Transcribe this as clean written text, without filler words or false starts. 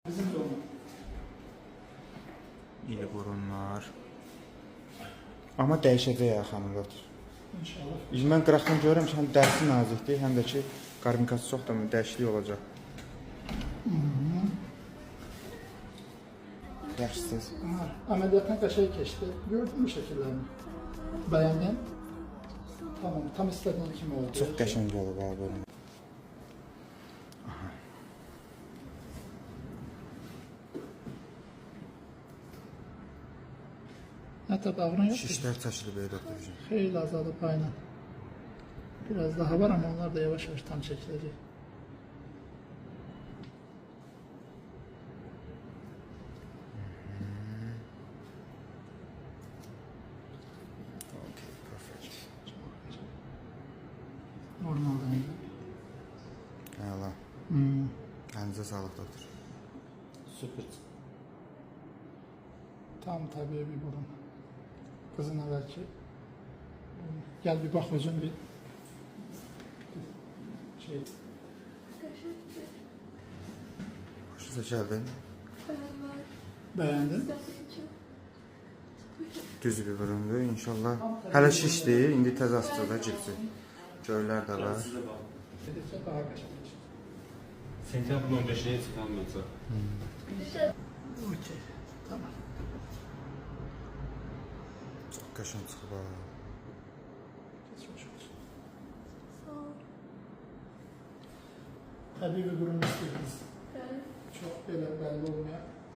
Bizim zonu. İri burunlar. Amma dəyişəcək ya xanımlar. İnşallah. Mən qıraqdan görürəm ki, həm dərsi nazikdir, həm də ki, qarmikası çox da dəyişiklik olacaq. Yaxşısınız. Ameliyatdan qəşəng keçdi. Gördün mü şəkillərini? Bəyəndin? Tamam, tam istediğin kimi oldu. Çox qəşəng olub ha belə. Hətta bağırın yox. Şişlər çəkilib doktorcuğum. Xeyli azalıb aynen. Biraz daha var ama onlar da yavaş yavaş tam çekilecek. Okay, perfect. Normalden iyi. Əla. Əlinize sağlıq doktor. Süper. Tam tabii bir burun. Kızına belki. Gel bir bak özün bir şey. Hoşunuza gəldin? Beğendin? Düz bir burundur inşallah. Hələ şişdir, indi təzə astıda cipsi. Görlər də var. Dedikçe daha kaçak. Sentyabrın 15'ine çıkanmıyorsa. Okey. Tamam. Çox qəşəng çıxıb ha. Geçmiş olsun. Tabii bir durum istiyoruz. Çok böyle belli olmayan.